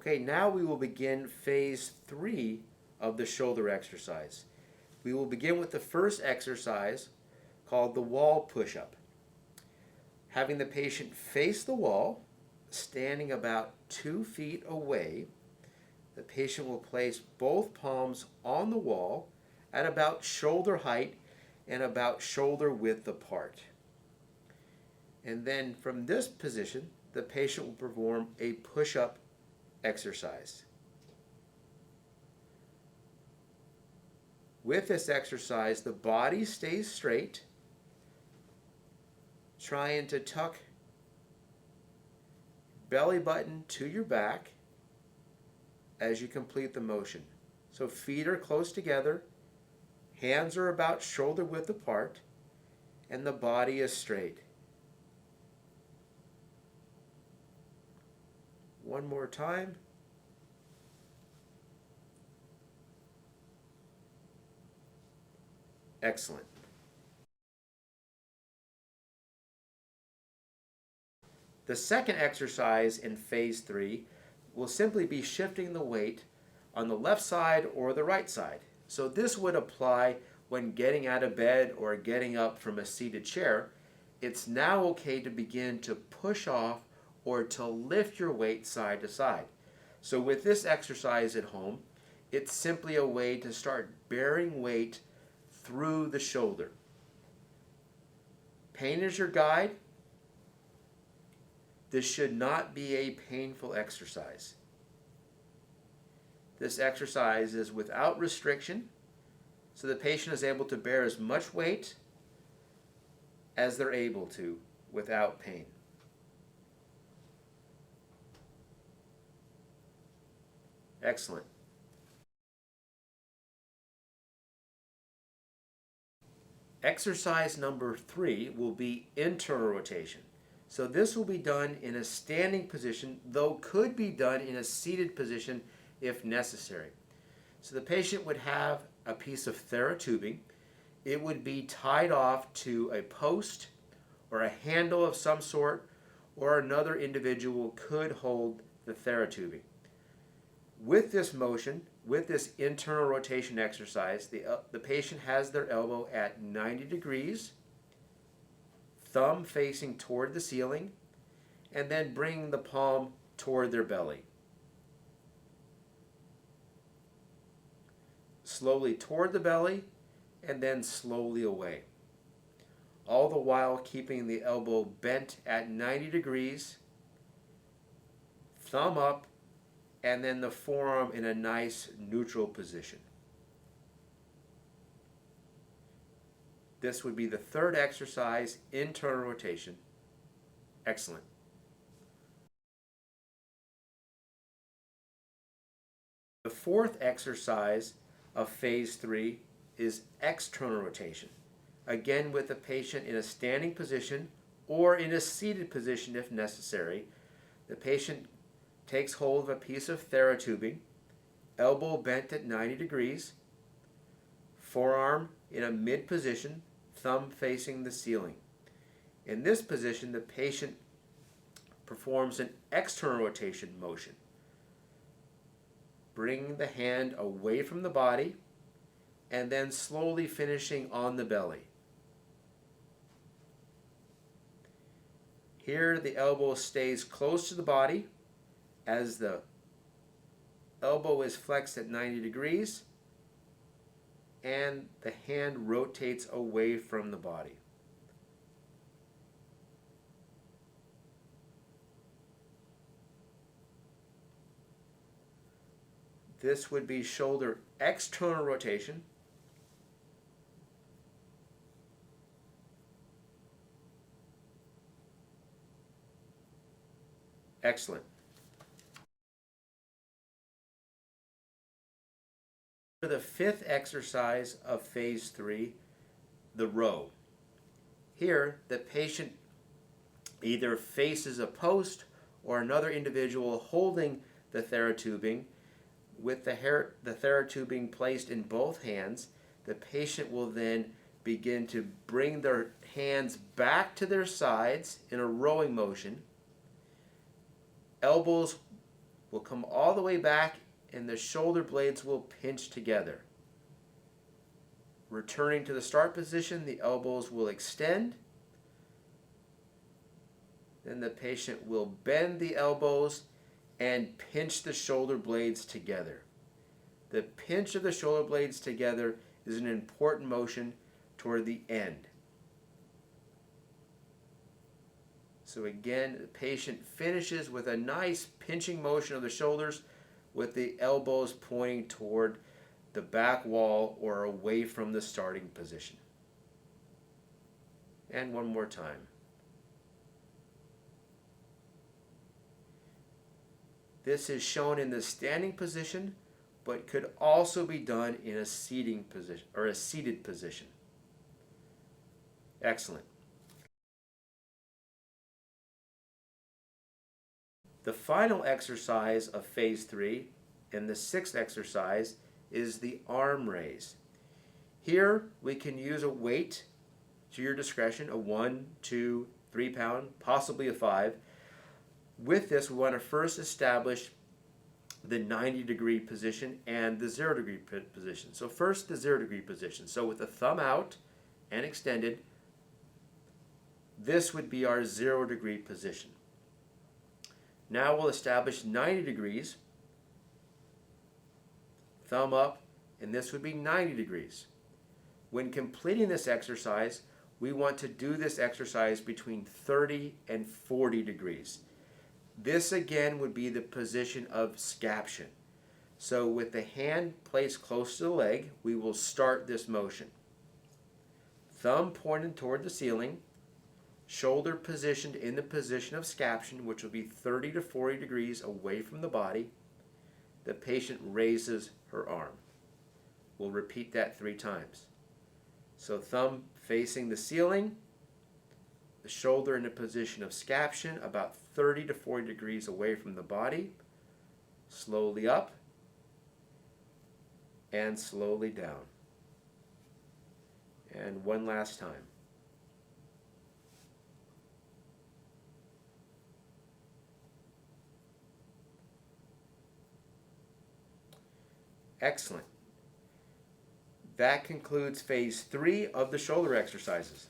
Okay, now we will begin phase 3 of the shoulder exercise. We will begin with the first exercise called the wall push-up. Having the patient face the wall, standing about 2 feet away, the patient will place both palms on the wall at about shoulder height and about shoulder width apart. And then from this position, the patient will perform a push-up exercise. With this exercise, the body stays straight, trying to tuck belly button to your back as you complete the motion. So feet are close together, hands are about shoulder width apart, and the body is straight. One more time. Excellent. The second exercise in phase 3 will simply be shifting the weight on the left side or the right side. So this would apply when getting out of bed or getting up from a seated chair. It's now okay to begin to push off or to lift your weight side to side. So with this exercise at home, it's simply a way to start bearing weight through the shoulder. Pain is your guide. This should not be a painful exercise. This exercise is without restriction, so the patient is able to bear as much weight as they're able to without pain. Excellent. Exercise number 3 will be internal rotation. So this will be done in a standing position, though could be done in a seated position if necessary. So the patient would have a piece of therotubing. It would be tied off to a post or a handle of some sort, or another individual could hold the therotubing. With this motion, with this internal rotation exercise, the patient has their elbow at 90 degrees, thumb facing toward the ceiling, and then bringing the palm toward their belly. Slowly toward the belly, and then slowly away. All the while keeping the elbow bent at 90 degrees, thumb up, and then the forearm in a nice neutral position. This would be the third exercise, internal rotation. Excellent. The fourth exercise of phase 3 is external rotation. Again, with the patient in a standing position or in a seated position if necessary. The patient takes hold of a piece of therotubing, elbow bent at 90 degrees, forearm in a mid position, thumb facing the ceiling. In this position, the patient performs an external rotation motion, bringing the hand away from the body and then slowly finishing on the belly. Here, the elbow stays close to the body as the elbow is flexed at 90 degrees and the hand rotates away from the body. This would be shoulder external rotation. Excellent. For the fifth exercise of phase 3, the row. Here, the patient either faces a post or another individual holding the therotubing. With the therotubing placed in both hands, the patient will then begin to bring their hands back to their sides in a rowing motion. Elbows will come all the way back and the shoulder blades will pinch together. Returning to the start position, the elbows will extend. Then the patient will bend the elbows and pinch the shoulder blades together. The pinch of the shoulder blades together is an important motion toward the end. So again, the patient finishes with a nice pinching motion of the shoulders with the elbows pointing toward the back wall or away from the starting position. And one more time. This is shown in the standing position, but could also be done in a seating position or a seated position. Excellent. The final exercise of phase 3 and the 6th exercise is the arm raise. Here we can use a weight to your discretion, a 1, 2, 3 pound, possibly a 5. With this, we want to first establish the 90-degree position and the 0-degree position. So first the 0-degree position. So with the thumb out and extended, this would be our 0-degree position. Now we'll establish 90 degrees, thumb up, and this would be 90 degrees. When completing this exercise, we want to do this exercise between 30 and 40 degrees. This again would be the position of scaption. So with the hand placed close to the leg, we will start this motion. Thumb pointed toward the ceiling, shoulder positioned in the position of scaption, which will be 30 to 40 degrees away from the body. The patient raises her arm. We'll repeat that 3 times. So thumb facing the ceiling, the shoulder in the position of scaption, about 30 to 40 degrees away from the body, slowly up and slowly down. And one last time. Excellent. That concludes phase 3 of the shoulder exercises.